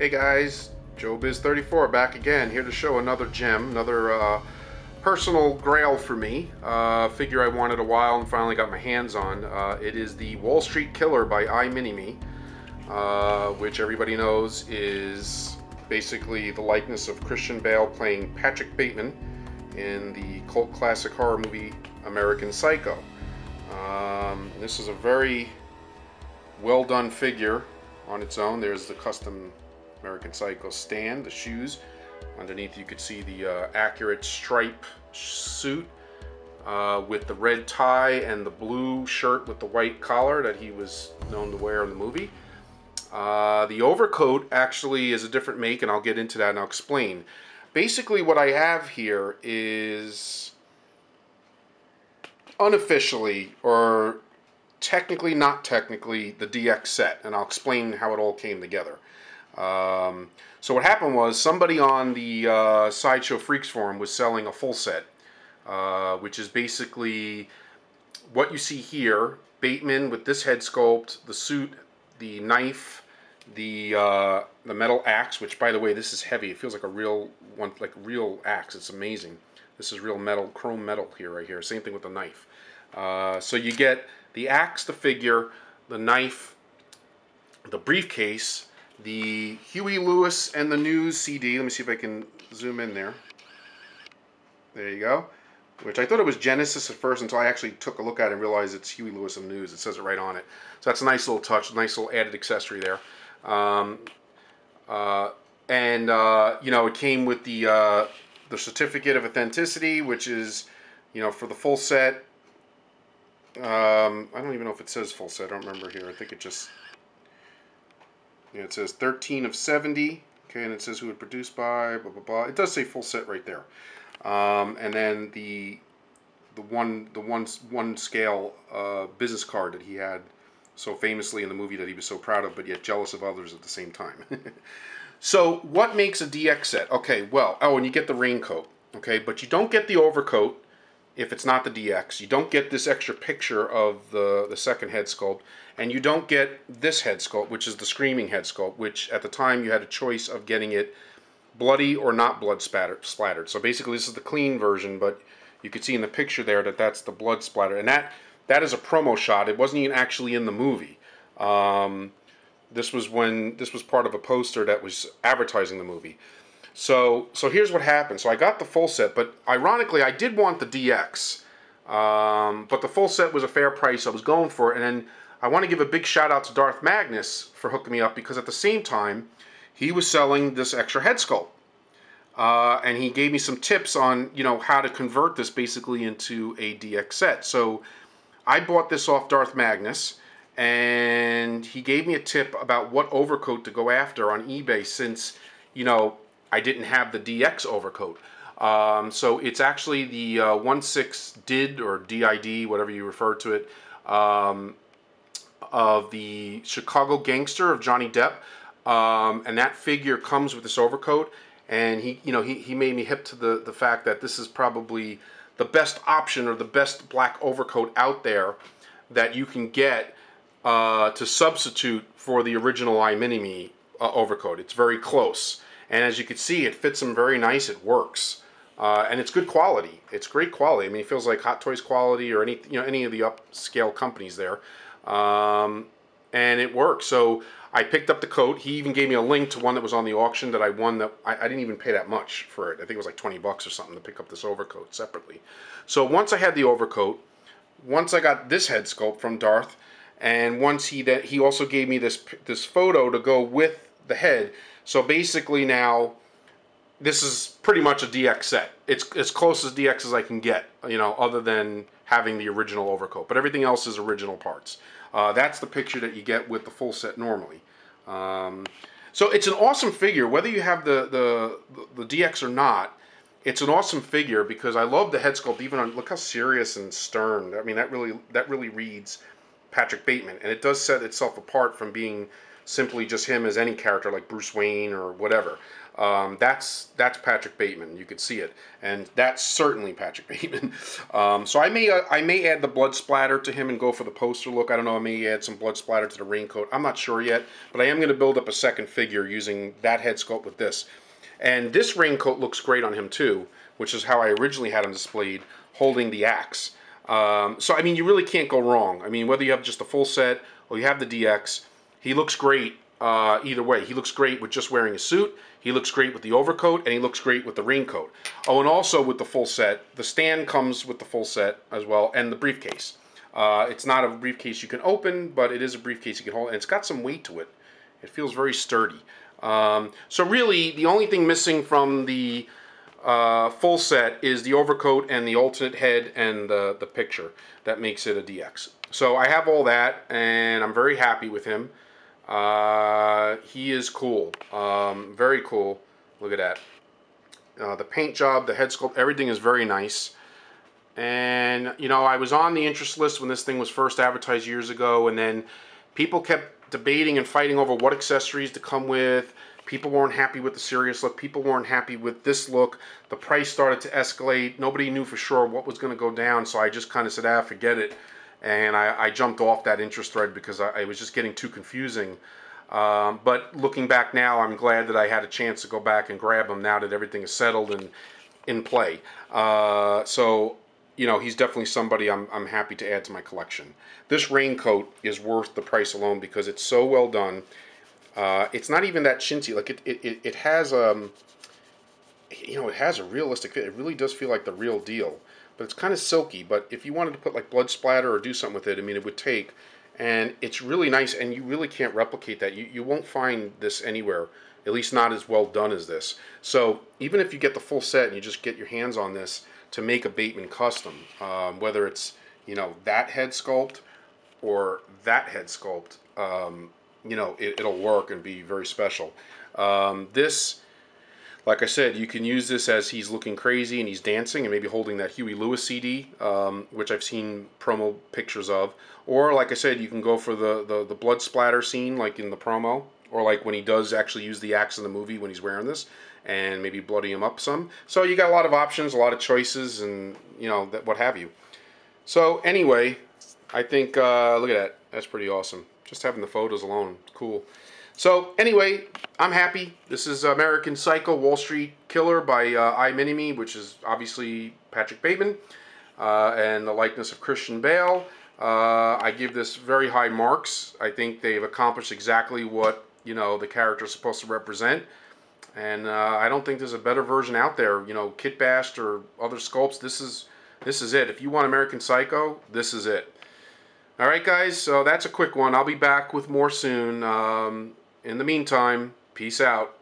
Hey guys, Joebizz34 back again, here to show another gem, another personal grail for me. Figure I wanted a while and finally got my hands on. It is the Wall Street Killer by IMINIME, which everybody knows is basically the likeness of Christian Bale playing Patrick Bateman in the cult classic horror movie American Psycho. This is a very well done figure on its own. There's the custom American Psycho stand, the shoes. Underneath you could see the accurate stripe suit with the red tie and the blue shirt with the white collar that he was known to wear in the movie. The overcoat actually is a different make, and I'll get into that and I'll explain. Basically what I have here is unofficially, or technically not technically, the DX set, and I'll explain how it all came together. So what happened was somebody on the Sideshow Freaks forum was selling a full set, which is basically what you see here: Bateman with this head sculpt, the suit, the knife, the metal axe, which by the way, this is heavy. It feels like a real one, like a real axe. It's amazing. This is real metal, chrome metal here, right here. Same thing with the knife. So you get the axe, the figure, the knife, the briefcase, the Huey Lewis and the News CD. Let me see if I can zoom in there. There you go. Which I thought it was Genesis at first until I actually took a look at it and realized it's Huey Lewis and News. It says it right on it. So that's a nice little touch, a nice little added accessory there. You know, it came with the certificate of authenticity, which is, you know, for the full set. I don't even know if it says full set. I don't remember here. I think it just, you know, it says 13 of 70. Okay, and it says who it produced by, blah blah blah. It does say full set right there. And then the one scale business card that he had so famously in the movie that he was so proud of, but yet jealous of others at the same time. So what makes a DX set? Okay, well, oh, and you get the raincoat. Okay, but you don't get the overcoat if it's not the DX. You don't get this extra picture of the second head sculpt, and you don't get this head sculpt, which is the screaming head sculpt, which at the time you had a choice of getting it bloody or not blood splattered. So basically this is the clean version, but you could see in the picture there that that's the blood splatter, and that is a promo shot. It wasn't even actually in the movie. This was part of a poster that was advertising the movie. So here's what happened. So I got the full set, but ironically I did want the DX, but the full set was a fair price. I was going for it, and then I want to give a big shout out to Darth Magnus for hooking me up, because at the same time he was selling this extra head sculpt, and he gave me some tips on, you know, how to convert this basically into a DX set. So I bought this off Darth Magnus, and he gave me a tip about what overcoat to go after on eBay, since, you know, I didn't have the DX overcoat. So it's actually the 1/6 DID or DID, whatever you refer to it, of the Chicago Gangster of Johnny Depp. And that figure comes with this overcoat, and he made me hip to the fact that this is probably the best option, or the best black overcoat out there that you can get to substitute for the original IMINIME overcoat. It's very close. And as you can see, it fits him very nice. It works, and it's good quality. It's great quality. I mean, it feels like Hot Toys quality, or any of the upscale companies there, and it works. So I picked up the coat. He even gave me a link to one that was on the auction that I won. That I didn't even pay that much for it. I think it was like 20 bucks or something to pick up this overcoat separately. So once I had the overcoat, once I got this head sculpt from Darth, and once he also gave me this photo to go with the head. So basically now, this is pretty much a DX set. It's as close as DX as I can get, you know, other than having the original overcoat. But everything else is original parts. That's the picture that you get with the full set normally. So it's an awesome figure, whether you have the DX or not. It's an awesome figure, because I love the head sculpt. Even on, look how serious and stern. I mean, that really reads Patrick Bateman, and it does set itself apart from being simply just him as any character like Bruce Wayne or whatever. That's Patrick Bateman. You could see it, and that's certainly Patrick Bateman. So I may add the blood splatter to him and go for the poster look. I don't know. I may add some blood splatter to the Raincoat. I'm not sure yet, but I am going to build up a second figure using that head sculpt with this. And this Raincoat looks great on him too, which is how I originally had him displayed, holding the axe. So I mean, you really can't go wrong. I mean, whether you have just the full set or you have the DX, he looks great either way. He looks great with just wearing a suit. He looks great with the overcoat, and he looks great with the Raincoat. Oh, and also with the full set, the stand comes with the full set as well, and the briefcase. It's not a briefcase you can open, but it is a briefcase you can hold, and it's got some weight to it. It feels very sturdy. So really, the only thing missing from the full set is the overcoat and the alternate head and the picture. That makes it a DX. So I have all that, and I'm very happy with him. He is cool. Very cool. Look at that. The paint job, the head sculpt, everything is very nice. And, you know, I was on the interest list when this thing was first advertised years ago, and then people kept debating and fighting over what accessories to come with. People weren't happy with the serious look. People weren't happy with this look. The price started to escalate. Nobody knew for sure what was going to go down, so I just kind of said, forget it. And I jumped off that interest thread because it was just getting too confusing. But looking back now, I'm glad that I had a chance to go back and grab him now that everything is settled and in play. So, you know, he's definitely somebody I'm happy to add to my collection. This Raincoat is worth the price alone because it's so well done. It's not even that chintzy. Like it has you know, it has a realistic fit. It really does feel like the real deal. But it's kind of silky. But if you wanted to put like blood splatter or do something with it, I mean, it would take. And it's really nice, and you really can't replicate that. You won't find this anywhere, at least not as well done as this. So even if you get the full set and you just get your hands on this to make a Bateman custom, whether it's, you know, that head sculpt or that head sculpt, you know, it'll work and be very special. This, like I said, you can use this as he's looking crazy and he's dancing and maybe holding that Huey Lewis CD, which I've seen promo pictures of. Or, like I said, you can go for the blood splatter scene like in the promo, or like when he does actually use the axe in the movie when he's wearing this, and maybe bloody him up some. So you got a lot of options, a lot of choices, and, you know, what have you. So anyway, I think, look at that. That's pretty awesome. Just having the photos alone, cool. So anyway, I'm happy. This is American Psycho Wall Street Killer by IMINIME, which is obviously Patrick Bateman, and the likeness of Christian Bale. I give this very high marks. I think they've accomplished exactly what, you know, the character is supposed to represent. And I don't think there's a better version out there. You know, Kit Bashed or other sculpts, this is it. If you want American Psycho, this is it. Alright guys, so that's a quick one. I'll be back with more soon. In the meantime, peace out.